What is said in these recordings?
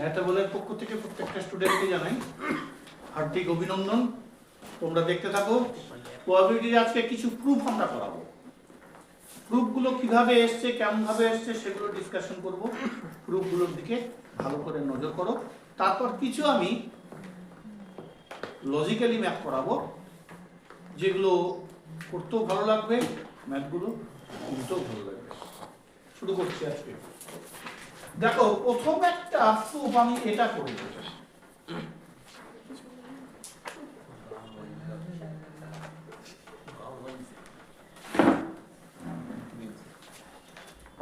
ম্যাথেবলের পক্ষ থেকে প্রত্যেকটা স্টুডেন্টকে জানাই হার্দিক অভিনন্দন। তোমরা দেখতে থাকো। প্রবাবিলিটির আজকে কিছু প্রুফ আমরা করাবো। প্রুফগুলো কিভাবে এসছে, কেমন ভাবে এসছে সেগুলো ডিসকাশন করব। প্রুফগুলোর দিকে ভালো করে নজর করো। তারপর কিছু আমি লজিক্যালি ম্যাথ করাবো, যেগুলো করতেও ভালো লাগবে, ম্যাথগুলো বুঝতেও ভালো লাগবে। শুরু করছি আজকে। দেখো, প্রথম একটা প্রুফ আমি এটা করব।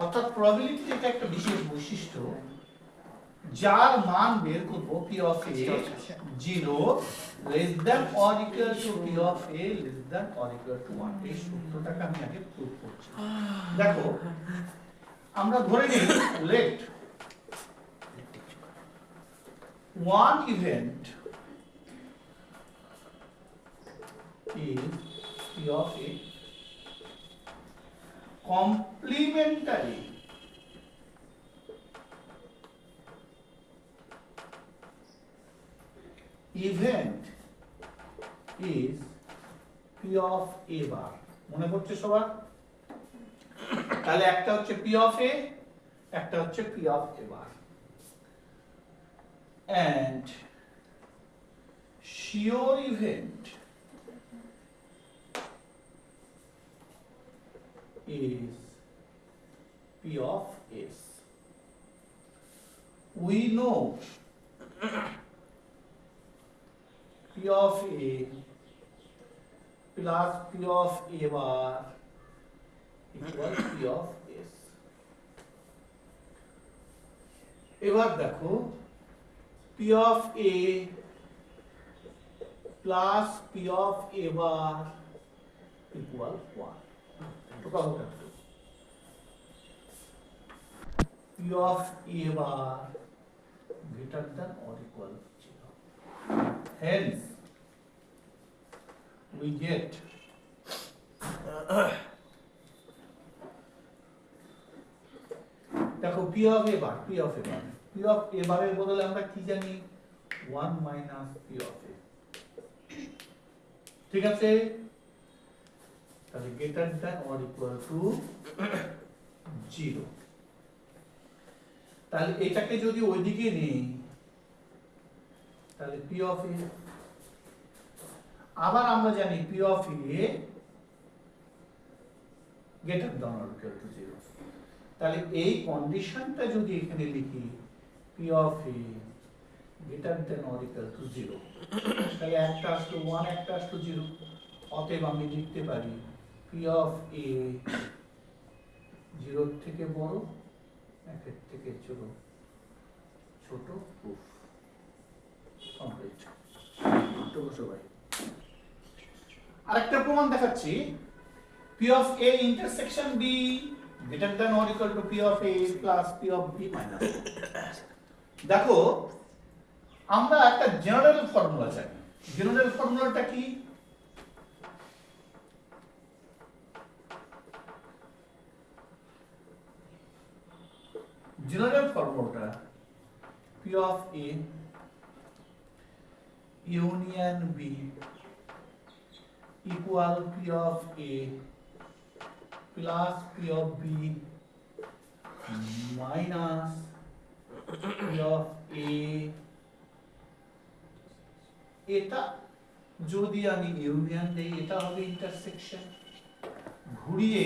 অর্থাৎ প্রবাবিলিটি এটা একটা বিশেষ বৈশিষ্ট্য, যার মান বের করব p of a 0 less than or equal to p of a less than or equal to 1। এই সূত্রটাকে আমি আগে প্রুফ করছি। দেখো, আমরা ধরে নিই let one event is p of a complementary event is p of a bar। মনে পড়ছে সবার? তাহলে একটা হচ্ছে p of a, একটা হচ্ছে p of a bar, and sure event is p of s। We know p of a plus p of a bar equals p of s। এবার দেখো, p of a plus p of a bar equal 1। p of a bar greater than or equal to 0। Hence, we get দেখো p of a bar, p of a bar, p of a bar এর বদলে আমরা কি জানি? 1 minus p of a। ঠিক আছে? তাহলে greater than or equal to 0। তাহলে এটাকে যদি ওইদিকে নেই, তাহলে p of a, আবার আমরা জানি p of a greater than or equal to 0। তাহলে এই কন্ডিশনটা যদি এখানে লিখি p of a greater than or equal to 0, তাহলে একটা আসলো 1, একটা আসলো 0। অতএব আমি লিখতে পারি p of a 0 থেকে বড়, 1 এর থেকে ছোট। Proof complete. তো বসো ভাই, আরেকটা প্রমাণ দেখাচ্ছি। p of a intersection b greater than or equal to p of a plus p of b minus 1। দেখো, আমরা একটা জেনারেল ফর্মুলা জানি। জেনারেল ফর্মুলাটা কি? জেনারেল ফর্মুলাটা p of a union b equal p of a plus p of b minus p of a। এটা যদি আমি ইউনিয়ন দেই, এটা হবে ইন্টারসেকশন। ঘুরিয়ে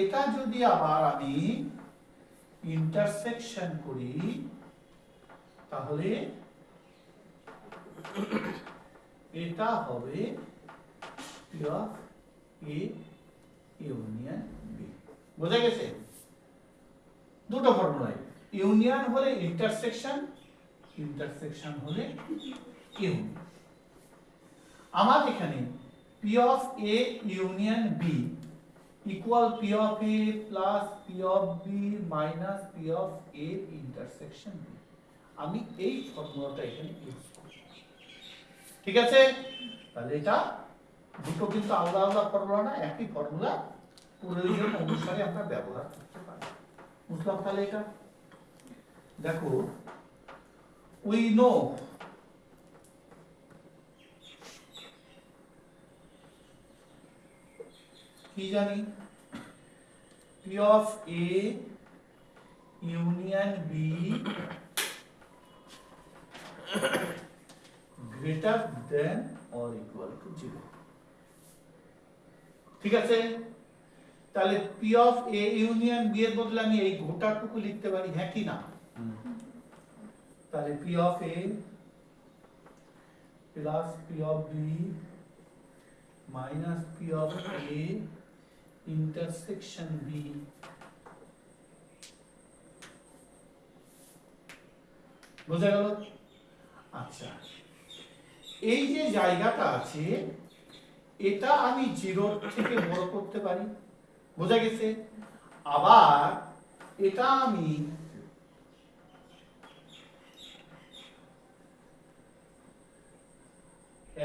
এটা যদি আবার আমি ইন্টারসেকশন করি, তাহলে এটা হবে p of a union b। বোঝা গেছে? দুটো ফর্মুলাই, ইউনিয়ন হলে ইন্টারসেকশন, ইন্টারসেকশন হলে ইউনিয়ন। আমার এখানে p of a union b equal p of a plus p of b minus p of a intersection b। আমি এই ফর্মুলাটা এখানে ইউজ করব। ঠিক আছে? তাহলে এটা দুটো কিন্তু আলাদা আলাদা ফর্মুলা না, একই ফর্মুলা, প্রয়োজন অনুসারে আমরা ব্যবহার করতে পারি। বুঝলাম? তাহলে এটা দেখো, we know কি জানি P of A union B greater than or equal to 0 ঠিক আছে তাহলে P of A union B এর বদলে আমি এই গোটাটুকু লিখতে পারি হ্যাঁ কি না তাহলে P of A plus P of B minus P of A intersection B বুঝা গেল আচ্ছা এই যে জায়গাটা আছে এটা আমি 0 থেকে বড় করতে পারি বোঝা গেছে আবার এটা আমি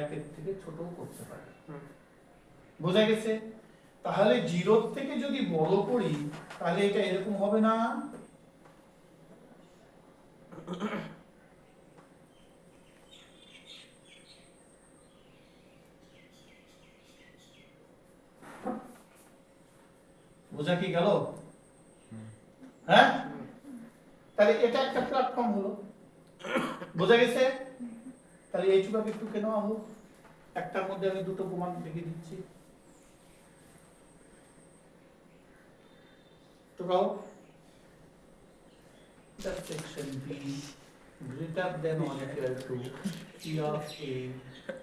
একের থেকে ছোট করতে পারি বোঝা গেছে তাহলে 0 থেকে যদি বড় করি তাহলে এটা এরকম হবে না বোঝা কি গেল হ্যাঁ তাহলে এটা একটা প্ল্যাটফর্ম হলো বোঝা গেছে তাহলে এই চুকাকে একটু কেন হোক একটার মধ্যে আমি দুটো প্রমাণ লিখে দিচ্ছি তো কাও intersection B greater than or equal to P of A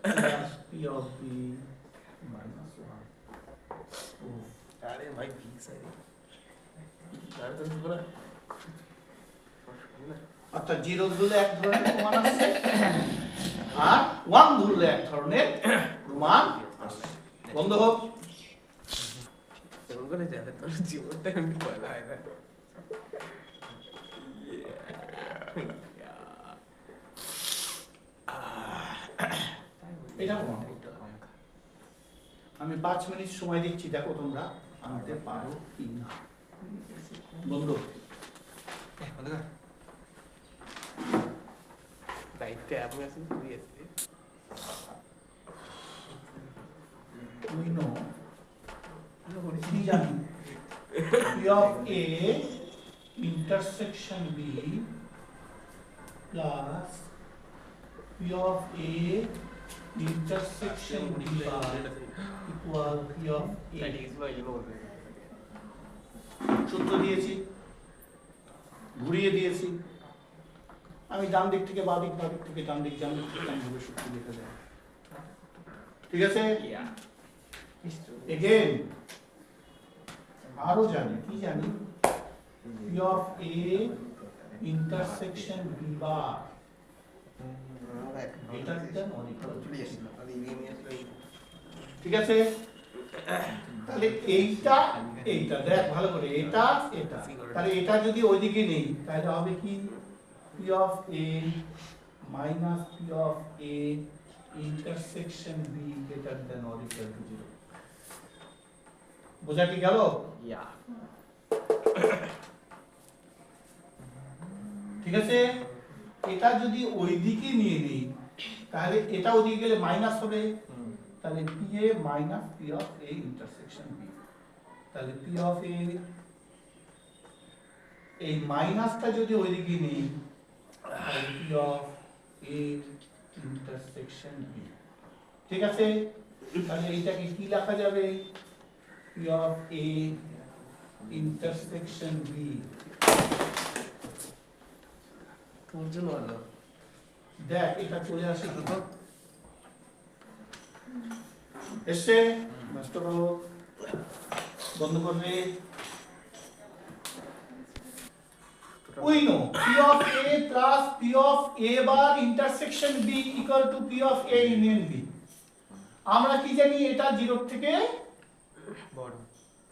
plus P of B minus 1 अरे भाई ठीक सही यार तो पूरा অর্থাৎ 0 ধরলে এক ধরনের প্রমাণ আছে আর 1 ধরলে এক ধরনের প্রমাণ আছে বন্ধ হোক तेरे को नहीं जाता तो जीवन तक नहीं पता है ना এটা প্রমাণ করতে হবে আমি 5 মিনিট সময় দিচ্ছি দেখো তোমরা আনতে পারো কি না বন্ধু बंद कर लाइट टैब में ऐसे पूरी ऐसे we know কি জানি P of A intersection B plus P of A intersection B bar equal P of A that is why you know সূত্র দিয়েছি ঘুরিয়ে দিয়েছি আমি ডান দিক থেকে বাঁ দিক থেকে ডান দিক থেকে ডান দিকে সূত্র লিখে দেব ঠিক আছে yeah again আরো জানি কি জানি P of A intersection B bar greater than or equal to 0 ঠিক আছে তাহলে এইটা দেখ ভালো করে এটা তাহলে এটা যদি ওইদিকে নেই তাহলে হবে কি P of A minus P of A intersection B greater than or equal to 0 বোঝা কি গেল yeah ঠিক আছে এটা যদি ওইদিকে নিয়ে নেই তাহলে এটা ওইদিকে গেলে মাইনাস হবে তাহলে P A minus P of A intersection B তাহলে P of A এই মাইনাসটা যদি ওইদিকে নেই তাহলে P of A intersection B ঠিক আছে তাহলে এইটাকে কি লেখা যাবে P of A intersection B তোর জন্য ভালো দেখ এটা চলে আসে কি এসে নষ্ট করো বন্ধ করবে we know P of A plus P of A bar intersection B equal to P of A union B আমরা কি জানি এটা 0 থেকে বড়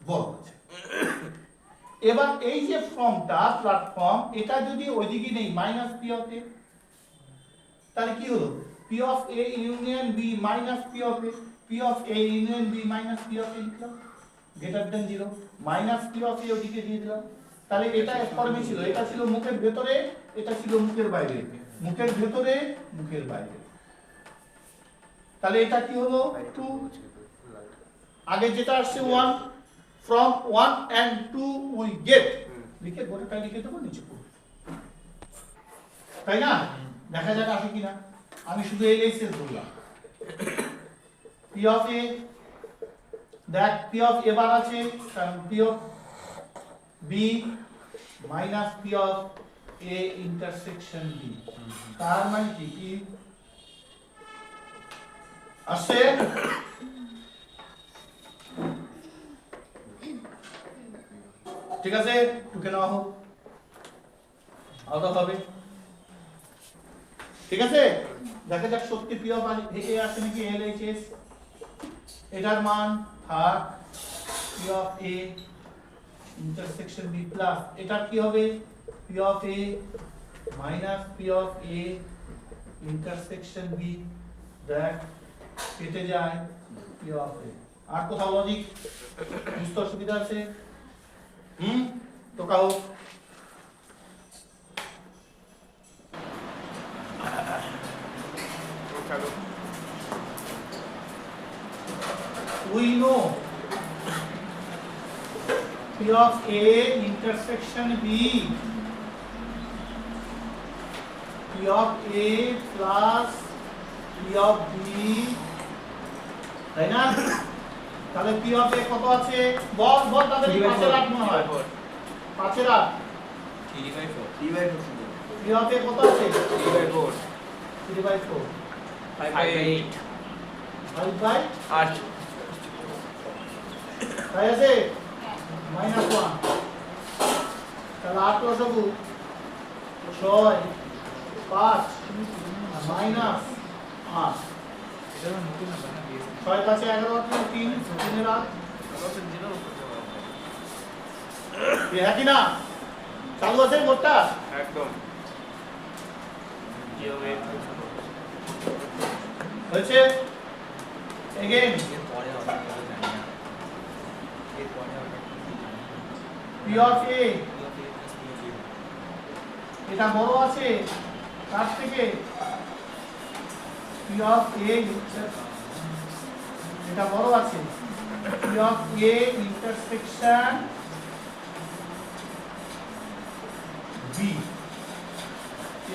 বড় আছে এবার এই যে ফর্মটা প্ল্যাটফর্ম এটা যদি ওইদিকে নেই মাইনাস P of A তাহলে কি হলো P of A union B minus P of A P of A union B minus P of A লিখলাম greater than 0 minus P of A ওদিকে দিয়ে দিলাম তাহলে এটা এক ফর্মে ছিল, এটা ছিল মুখের ভেতরে, এটা ছিল মুখের বাইরে, মুখের ভেতরে মুখের বাইরে। তাহলে এটা কি হলো 2, আগে যেটা আসছে 1, from 1 and 2 we get, লিখে গোটাটা লিখে দেবো নিচে পুরো, তাই না? দেখা যাক আসে কিনা। আমি শুধু এই শেষ বললাম। p of a, দেখ p of a বার আছে, কারণ p of b minus p of a intersection b, তার মানে কি কি আসছে? ঠিক আছে, টুকে নেওয়া হোক, আলাদা হবে। ঠিক আছে, দেখা যাক সত্যি p of a আসছে নাকি LHS। এটার মান থাক p of a intersection b plus এটা কি হবে p of a minus p of a intersection b, দেখ কেটে যায় p of a। আর কোথাও লজিক বুঝতে অসুবিধা আছে? তো কাও we know p of a intersection b, p of a plus p of b, তাই না? তাহলে p of a কত আছে? বল বল, তাদের 5 এর 8 মনে হয়, 5 এর 8 3/4 p of a কত আছে? 3/4 3/4 5/8 5/8 তাই আছে -1, তাহলে 8 লসাগু 6 5 মাইনাস 8, 6 5 11 3 3 এর 8, হ্যাঁ কি না? চালু আছে বোর্ডটা একদম হয়েছে। এগেইন p of a এটা বড় আছে কার থেকে? p of a এটা বড় আছে, p of a intersection b,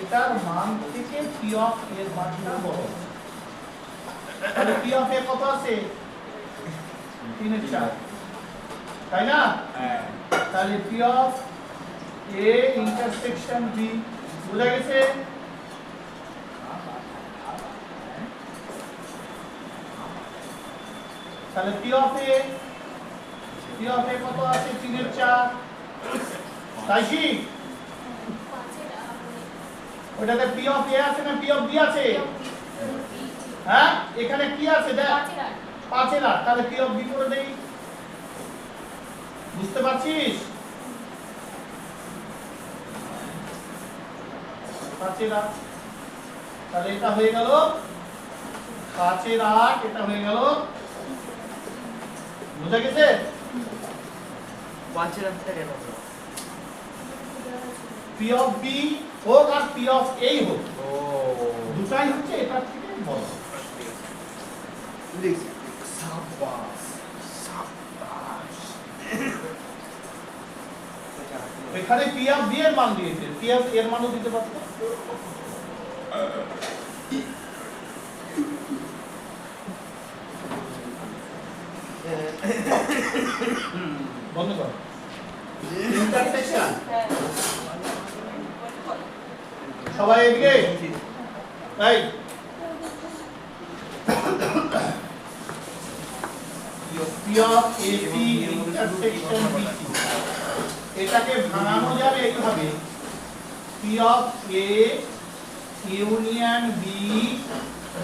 এটার মান থেকে p of a এর মানটা বড়। তাহলে p of a কত আছে? 3 এর 4, তাই না? হ্যাঁ তাহলে p of a intersection b বুঝা গেছে? তাহলে p of a কত আছে? 3 এর 4, তাই কি? ওটাতে p of a আছে না p of b আছে? হ্যাঁ, এখানে কি আছে দেখ, 5 এর 8, তাহলে p of b করে দেই। বুঝতে পারছিস? 5 এর 8, তাহলে এটা হয়ে গেল 5 এর 8, এটা হয়ে গেল, বুঝা গেছে? 5 এর 8টা কেন? p of b হোক আর p of a হোক, ও দুটাই হচ্ছে এটার থেকে বড়। লিখছি সাবাস সাবাস। এখানে p of b এর মান দিয়েছে, p of a এর মানও দিতে পারতো। বন্ধ কর। ইন্টারসেকশন সবাই এদিকে তাই p of ac intersection bc, এটাকে ভাঙানো যাবে এইভাবে, p of a union b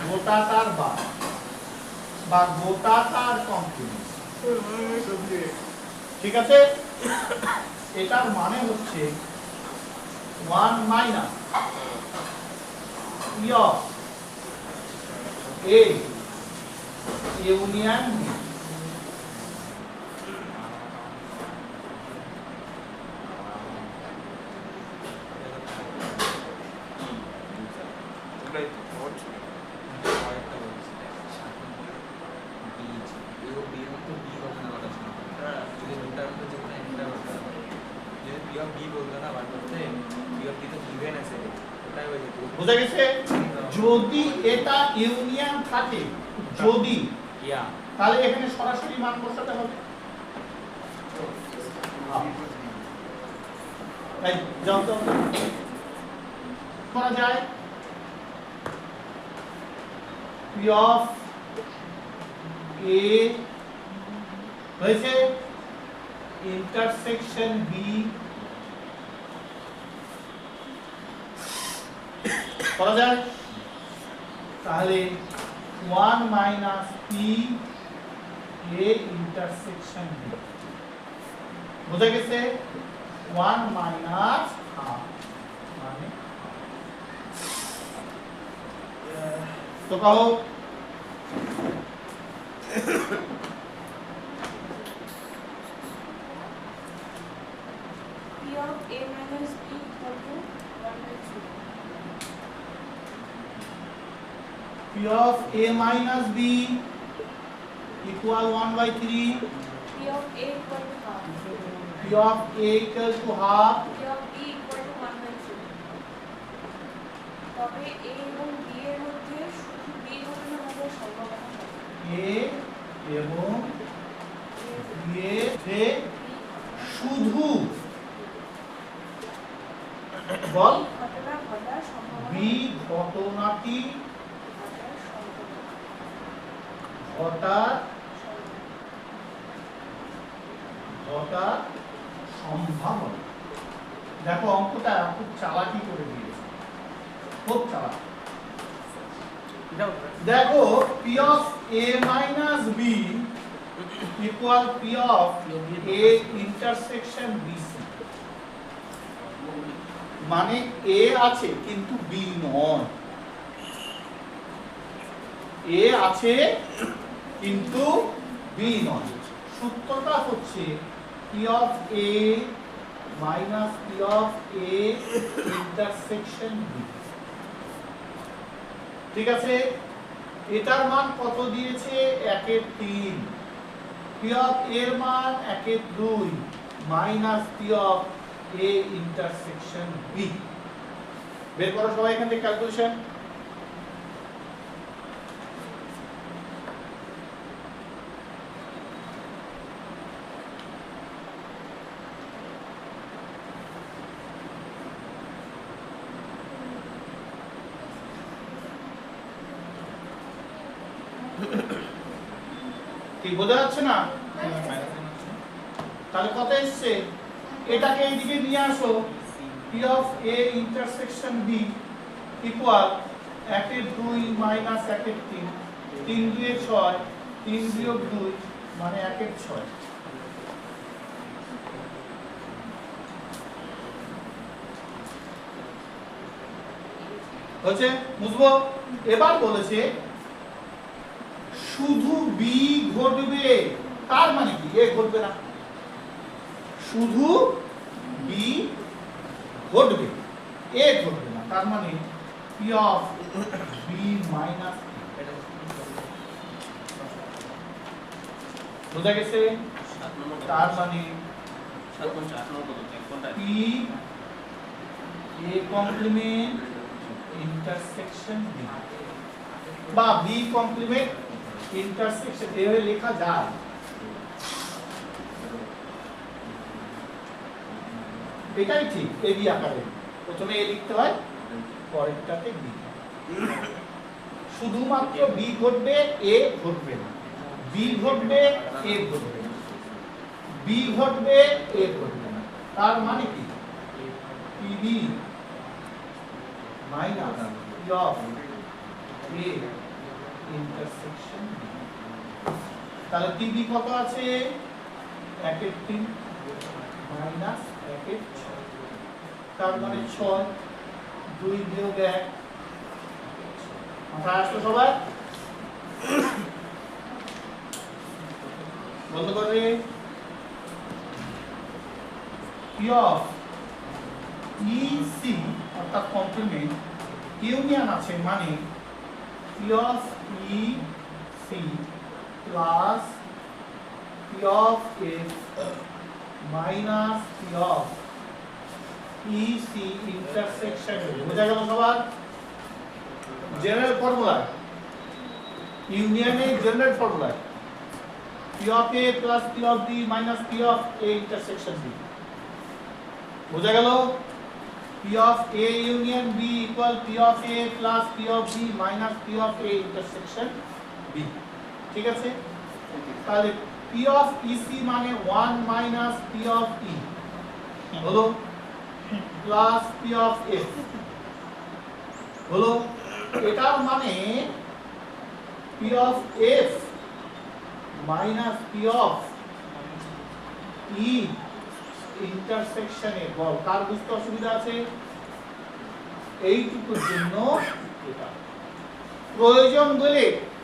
গোটাকার বার বা গোটাকার কমপ্লিমেন্ট। ঠিক আছে, এটার মানে হচ্ছে 1 minus p of a union b, এগুলাই তো নোট আরেকটা বলছি বি এও বি এর মধ্যে বি হবে না কথা শোনা যদি দুটার মধ্যে যে কোনো একটা করতে হবে যদি পি অফ বি বলতো না বার করতে পি অফ বি তো গিভেন আছে ওটাই হয়ে যেত বুঝা গেছে? যদি এটা ইউনিয়ন থাকে, যদি, ইয়া তাহলে এখানে সরাসরি মান বসাতে হবে। এই যাও তো করা যায় পি অফ এ হয়েছে ইন্টারসেকশন বি করা যায়, তাহলে 1 minus P A intersection B বুঝা গেছে? 1 মাইনাস মানে তো কहो P of A minus B equal to 1/2. P of A minus B equal 1/3. P of A equal to half. P of A equal to half. P of B equal to 1/2. তবে A এবং B এর মধ্যে শুধু B ঘটনা হবে সম্ভাবনা হবে। A এবং B এর যে শুধু বল B ঘটনা ঘটার সম্ভাবনা B ঘটনাটি ঘটার সম্ভাবনা। ঘটার ঘটার সম্ভাবনা। দেখো অঙ্কটা খুব চালাকি করে দিয়েছে, খুব চালাক। দেখো P of A minus B equal P of A intersection BC, মানে A আছে কিন্তু B নয়, A আছে কিন্তু B নয়। সূত্রটা হচ্ছে P of A minus P of A intersection B, ঠিক আছে? এটার মান কত দিয়েছে? 1/3। P of A এর মান 1/2 minus P of A intersection B। বের করো সবাই এখান থেকে ক্যালকুলেশন। কি বোঝা যাচ্ছে না? তাহলে কত এসছে? এটাকে এইদিকে নিয়ে আসো। P of A intersection B equal 1/2 minus 1/3, 3 2 6, 3 বিয়োগ 2 মানে 1/6। হচ্ছে বুঝবো? এবার বলেছে শুধু B ঘটবে, তার মানে কি A ঘটবে না, শুধু B ঘটবে, A ঘটবে না, তার মানে P of B minus বোঝা গেছে? তার মানে P A complement intersection B বা B complement intersection এভাবে লেখা যায়। এটাই ঠিক, এ বি আকারে প্রথমে এ লিখতে হয়, পরেরটাতে বি। শুধুমাত্র বি ঘটবে, এ ঘটবে না। বি ঘটবে, এ ঘটবে না। বি ঘটবে, এ ঘটবে না। তার মানে কি? PB minus P of A intersection B. তাহলে পিবি কত আছে? 1/3 মাইনাস 1/6, তার মানে 6, 2 বিয়োগ 1। মাথায় আসলো সবাই? বন্ধ করবে। P of EC অর্থাৎ কমপ্লিমেন্ট ইউনিয়ন আছে মানে P of E C plus P of F minus P of E C intersection. বোঝা গেল সবার? জেনারেল ফর্মুলা, ইউনিয়নের general formula P of A plus P of B minus P of A intersection B. বোঝা গেল? P of A union B equal P of A plus P of B minus P of A intersection B. ঠিক আছে? তাহলে P of EC মানে 1 minus P of E হলো plus P of F হলো। এটার মানে P of F minus P of E intersection A বল। কার বুঝতে অসুবিধা আছে? এইটুকুর জন্য এটা প্রয়োজন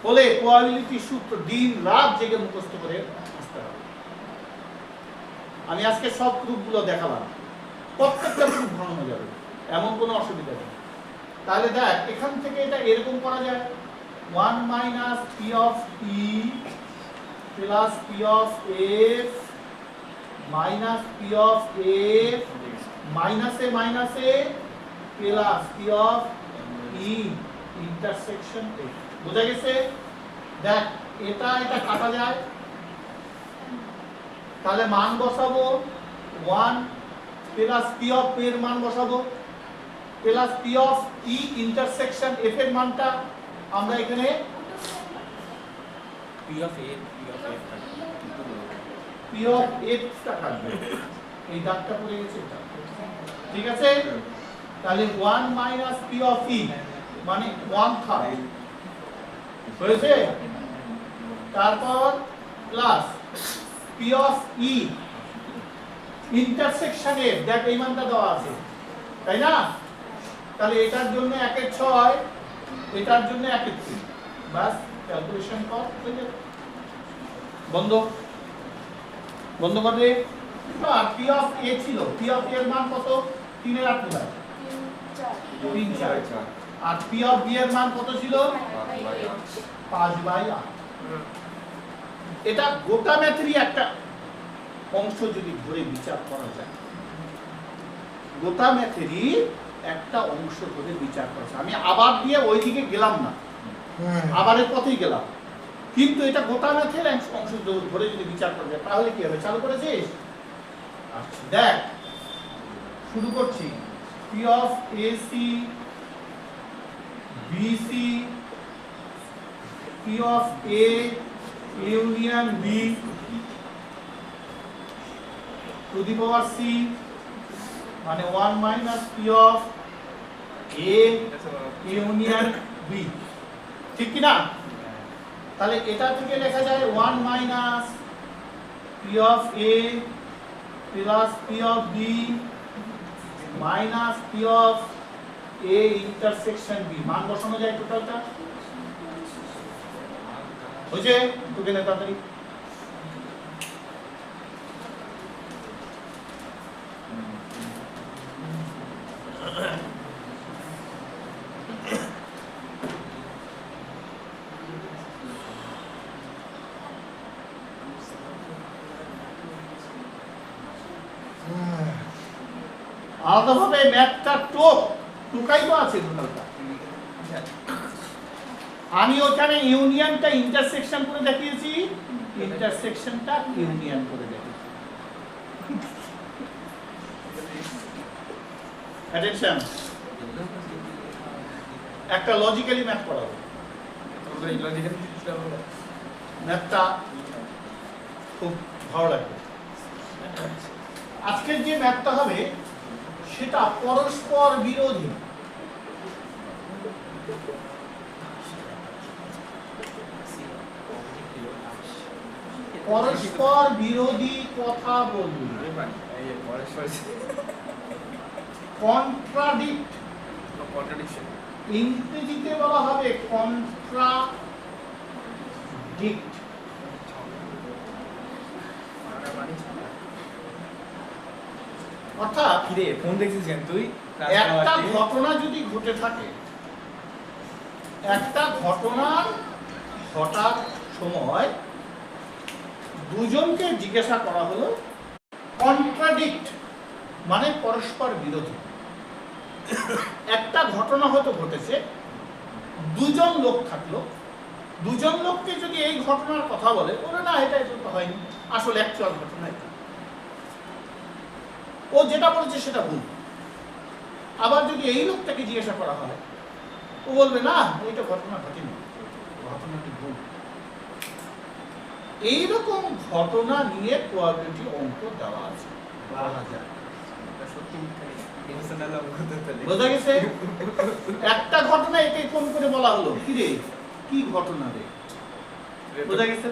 বলে প্রবাবিলিটি সূত্র দিন রাত জেগে মুখস্থ করে আসতে হবে। আমি আজকে সব প্রুফগুলো দেখালাম, প্রত্যেকটা প্রুফ ভাঙানো যাবে, এমন কোনো অসুবিধা নেই। তাহলে দেখ এখান থেকে এটা এরকম করা যায় 1 minus P of E plus P of F minus P of F minus A plus P of E intersection A। বোঝা গেছে? দেখ এটা কাটা যায়, তাহলে মান বসাবো 1 plus P of A এর মান বসাবো plus P of E intersection F এর মানটা আমরা এখানে P of A P of F টা কাটবে, এই দাগটা পড়ে গেছে এটা। ঠিক আছে? তাহলে 1 minus P of E মানে 1/3 হয়েছে। তারপর plus P of E intersection F, দেখ এই মানটা দেওয়া আছে তাই না? তাহলে এটার জন্য 1/6, এটার জন্য 1/3, বাস ক্যালকুলেশন কর। বন্ধ করবে। আর P of A ছিল, P of A এর মান কত? 3 এর 8 কোথায়? 3 4। আর P of B এর মান কত ছিল? 5/8। এটা গোটা ম্যাথেরই একটা অংশ যদি ধরে বিচার করা যায়, গোটা ম্যাথেরই একটা অংশ ধরে বিচার করা যায়। আমি আবার দিয়ে ওইদিকে গেলাম না, আবারের পথেই গেলাম, কিন্তু এটা গোটা ম্যাথের অংশ ধরে যদি বিচার করা যায় তাহলে কি হবে? চালু করেছিস? আচ্ছা দেখ শুরু করছি। P of AC BC P of A union B to the power C মানে 1 minus P of A union B, ঠিক কি না? তাহলে এটা থেকে লেখা যায় 1 minus P of A plus P of B minus P of A intersection B। মান বসানো যায় টোটালটা হয়েছে? তোকে না তাড়াতাড়ি আলাদাভাবে ম্যাথটা টুকাই তো আছে টোটালটা। আমি ওখানে ইউনিয়নটা ইন্টারসেকশন করে দেখিয়েছি, ইন্টারসেকশনটা ইউনিয়ন করে দেখিয়েছি। অ্যাটেনশন, একটা লজিক্যালি ম্যাথ করাবো। ম্যাথটা খুব ভালো লাগবে। আজকের যে ম্যাথটা হবে সেটা পরস্পর বিরোধী। পরস্পর বিরোধী কথা বলবি, কন্ট্রাডিকশন ইংরেজিতে বলা হবে কন্ট্রাডিক্ট। অর্থাৎ কিরে ফোন দেখছিস কেন তুই? একটা ঘটনা যদি ঘটে থাকে একটা ঘটনা ঘটার সময় দুজনকে জিজ্ঞাসা করা হলো, কন্ট্রাডিক্ট মানে পরস্পর বিরোধী। একটা ঘটনা হয়তো ঘটেছে, দুজন লোক থাকলো, দুজন লোককে যদি এই ঘটনার কথা বলে, ওরা না এটা তো হয়নি, আসলে অ্যাকচুয়াল ঘটনা এটা, ও যেটা বলেছে সেটা ভুল। আবার যদি এই লোকটাকে জিজ্ঞাসা করা হয়, ও বলবে না এটা ঘটনা ঘটেনি, ঘটনাটি ভুল। এইরকম ঘটনা নিয়ে প্রবাবিলিটি অঙ্ক দেওয়া আছে, বলা যায়। সত্যি মিথ্যা ইমোশনাল অঙ্ক তো তাহলে বোঝা গেছে? একটা ঘটনা একে কোন করে বলা হলো, কি রে কি ঘটনা রে, বোঝা গেছে?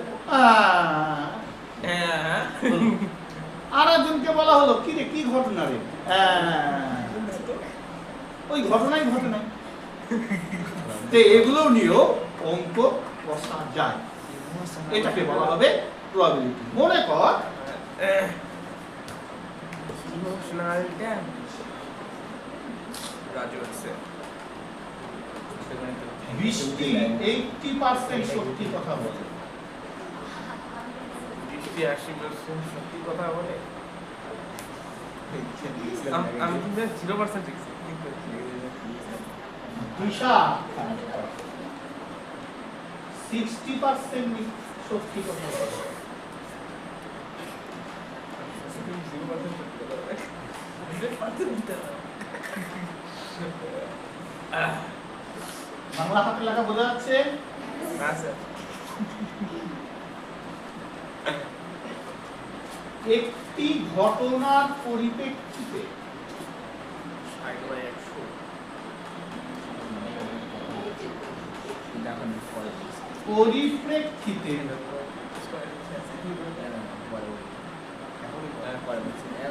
আর একজনকে বলা হলো, কি রে কি ঘটনা রে, ওই ঘটনাই ঘটনাই। তো এগুলো নিয়েও অঙ্ক বসা যায়, এটাকে বলা হবে প্রবাবিলিটি। মনে কর ইমোশনালটা রাজু আছে বৃষ্টি 80% সত্যি কথা বলে, বৃষ্টি 80% সত্যি কথা বলে। আমি কিন্তু 0% লিখছি। দিশা 60% সত্যি কথা বলে। 0% সত্যি কথা বলে। 100% দিতে হবে। বাংলা হাতে লেখা বোঝা যাচ্ছে? না স্যার। একটি ঘটনার পরিপ্রেক্ষিতে পরিপ্রেক্ষিতে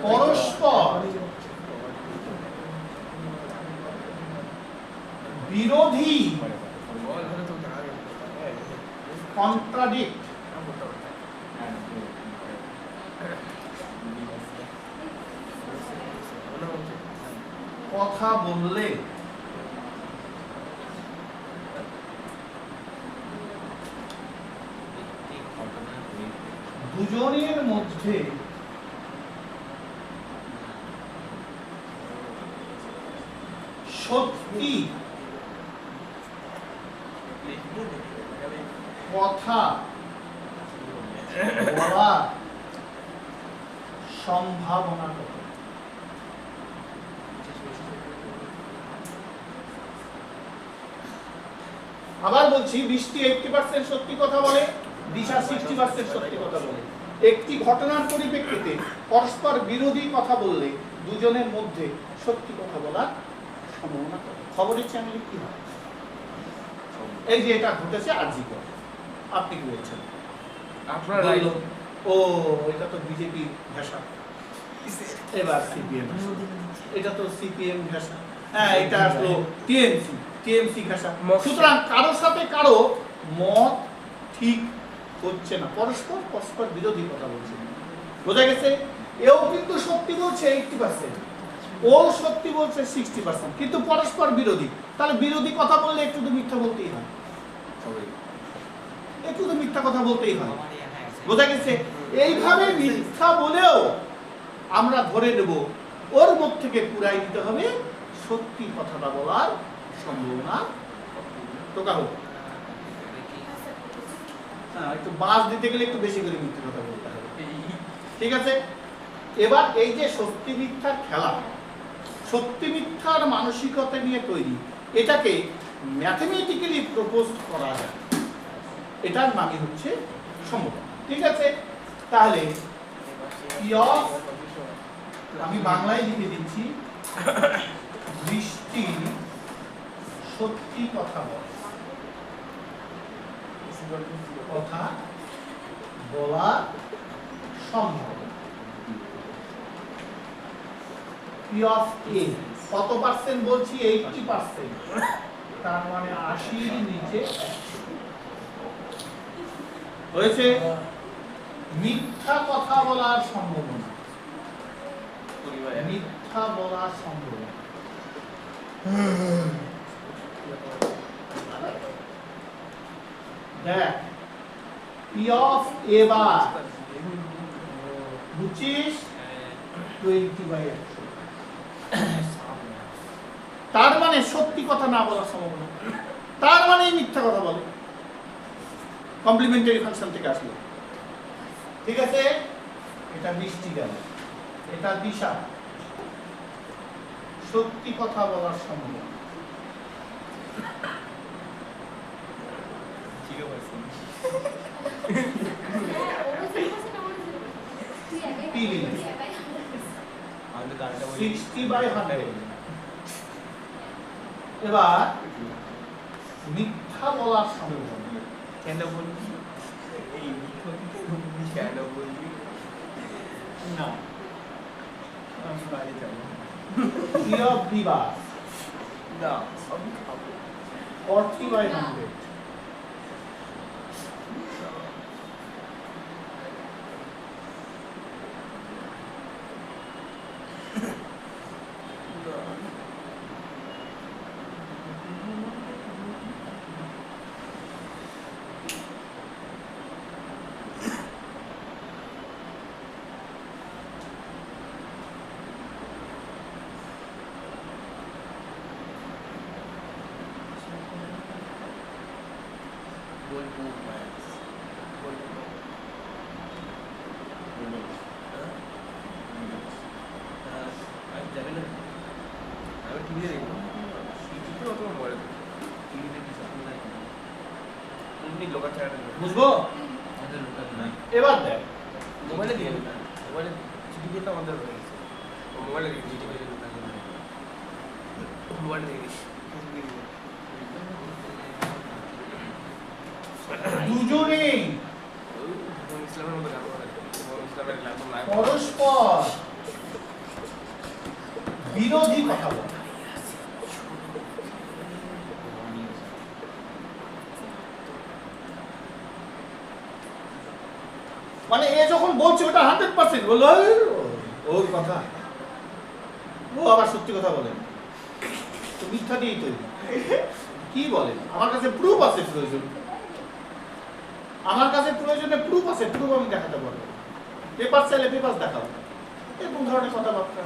পরস্পর বিরোধী কন্ট্রাডিক্ট কথা বললে দুজনের মধ্যে সত্যি কথা বলার সম্ভাবনা কত? আবার বলছি, বৃষ্টি 80% সত্যি কথা বলে, দিশা 60% সত্যি কথা বলে। একটি ঘটনার পরিপ্রেক্ষিতে পরস্পর বিরোধী কথা বললে দুজনের মধ্যে সত্যি কথা বলার সম্ভাবনা কত? খবরের চ্যানেলে কি হয়? এই যে এটা ঘটেছে আরজিকর, আপনি কি বলছেন? আপনার বলল, ও এটা তো বিজেপি ভাষা, এবার সিপিএম, এটা তো সিপিএম ভাষা, হ্যাঁ এটা আসলো টিএমসি ভাষা। সুতরাং কারোর সাথে কারো মত ঠিক হচ্ছে না, পরস্পর বিরোধী কথা বলছে। বোঝা গেছে? এও কিন্তু সত্যি বলছে 80%, ও সত্যি বলছে 60%, কিন্তু পরস্পর বিরোধী। তাহলে বিরোধী কথা বললে একটু তো মিথ্যা বলতেই হয়, একটু তো মিথ্যা কথা বলতেই হয়। বোঝা গেছে? এইভাবে মিথ্যা বলেও আমরা ধরে নেব ওর মুখ থেকে পুরাই দিতে হবে সত্যি কথাটা বলার সম্ভাবনা টোকা হোক। একটু বাস দিতে গেলে একটু বেশি করে মিথ্যা কথা বলতে হবে, ঠিক আছে? এবার এই যে সত্যি মিথ্যার খেলা, সত্যি মিথ্যার মানসিকতা নিয়ে তৈরি, এটাকে ম্যাথমেটিক্যালি প্রপোজ করা যায়, এটার নামই হচ্ছে সম্ভাবনা। ঠিক আছে? তাহলে আমি বাংলায় লিখে দিচ্ছি, বৃষ্টি সত্যি কথা বলে, কথা বলা সম্ভব। পি অফ এ কত পার্সেন্ট বলছি? 80%, তার মানে 80-র নিচে হয়েছে। মিথ্যা কথা বলার সম্ভাবনা, মিথ্যা বলার সম্ভাবনা দেখ পি অফ এ বার বুঝছিস 20/100 তার মানে সত্যি কথা না বলার সম্ভাবনা, তার মানে মিথ্যা কথা বলে, কমপ্লিমেন্টারি ফাংশন থেকে আসলো। ঠিক আছে, এটা বৃষ্টি গেল, এটা দিশা, সত্যি কথা বলার সম্ভাবনা। ঠিক আছে আমাদের তারটা 60/100। এবার মিথ্যা বলার সম্ভাবনা। কেন বলবি এই কেন বলবি না, আমি বাড়ি যাবো পি অফ বি বার না আমি খাবো 40/100। বলবো বলবো যাবে না আমি টিভিতে দেখবো টিভিতে অত বলে টিভিতে কিছু নাই এমনি লোকাল চ্যানেল বুঝবো? আমাদের লোকাল নাই এবার দেখ মোবাইলে দিয়ে না মোবাইলে টিভিতে আমাদের রয়েছে মোবাইলে দিয়ে টিভিতে লোকাল নাই মোবাইলে দেখিস দুজনেই ইসলামের মধ্যে গান করে ইসলামের লাগতো না পরস্পর বিরোধী কথা বলে। মানে এ যখন বলছে ওটা 100% বললো ওর কথা, ও আবার সত্যি কথা বলে, তো মিথ্যা দিয়েই তৈরি। কি বলেন? আমার কাছে প্রুফ আছে, প্রয়োজন আমার কাছে প্রয়োজনে প্রুফ আছে, প্রুফ আমি দেখাতে পারবো, পেপার চাইলে পেপার দেখাবো, এরকম ধরনের কথাবার্তা।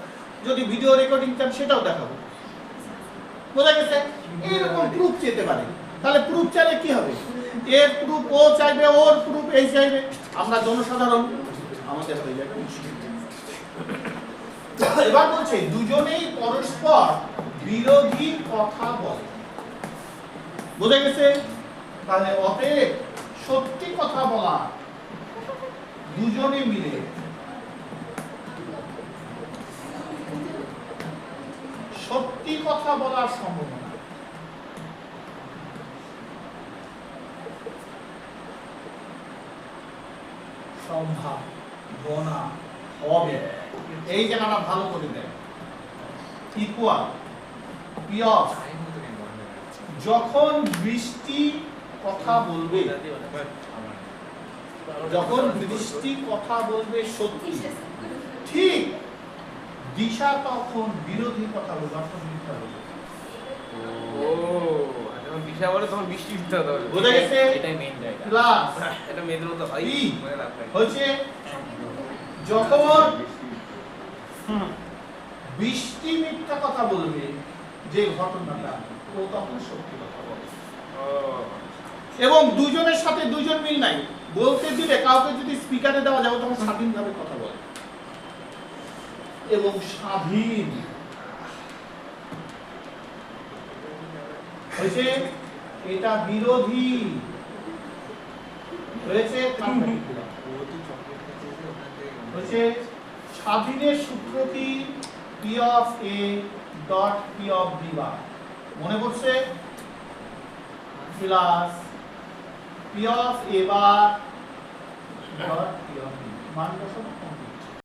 যদি ভিডিও রেকর্ডিং চান সেটাও দেখাবো। বোঝা গেছে? এরকম প্রুফ চেতে পারে। তাহলে প্রুফ চাইলে কি হবে? এর প্রুফ ও চাইবে, ওর প্রুফ এই চাইবে, আমরা জনসাধারণ, আমাদের হয়ে যাবে মুশকিল। এবার বলছে দুজনেই পরস্পর বিরোধী কথা বলে। বোঝা গেছে? তাহলে অতএব সত্যি কথা বলা দুজনে মিলে সত্যি কথা বলার সম্ভাবনা সম্ভাবনা হবে, এই জায়গাটা ভালো করে দেয়। ইকুয়াল পি অফ, যখন বৃষ্টি কথা বলবে, যখন বৃষ্টি কথা বলবে সত্যি, ঠিক দিশা তখন বিরোধী কথা বলবে, অর্থাৎ মিথ্যা বলবে। ও যখন দিশা বলে তখন বৃষ্টি দিতে হবে। বোঝা গেছে? এটাই মেইন জায়গা। প্লাস এটা মেয়েদের মতো হয় ই মনে রাখ ভাই। হচ্ছে যখন বৃষ্টি মিথ্যা কথা বলবে, যে ঘটনাটা, ও তখন সত্যি কথা বলবে। ও এবং দুজনের সাথে দুজন মিল নাই, বলতে দিলে কাউকে যদি স্পিকারে দেওয়া যাবে তখন স্বাধীনভাবে কথা বলে এবং স্বাধীন হয়েছে। এটা বিরোধী হয়েছে, হয়েছে স্বাধীনের সূত্র কি? P of A dot P of B bar, মনে পড়ছে? Plus P of A bar dot P of B, মান বসাবো।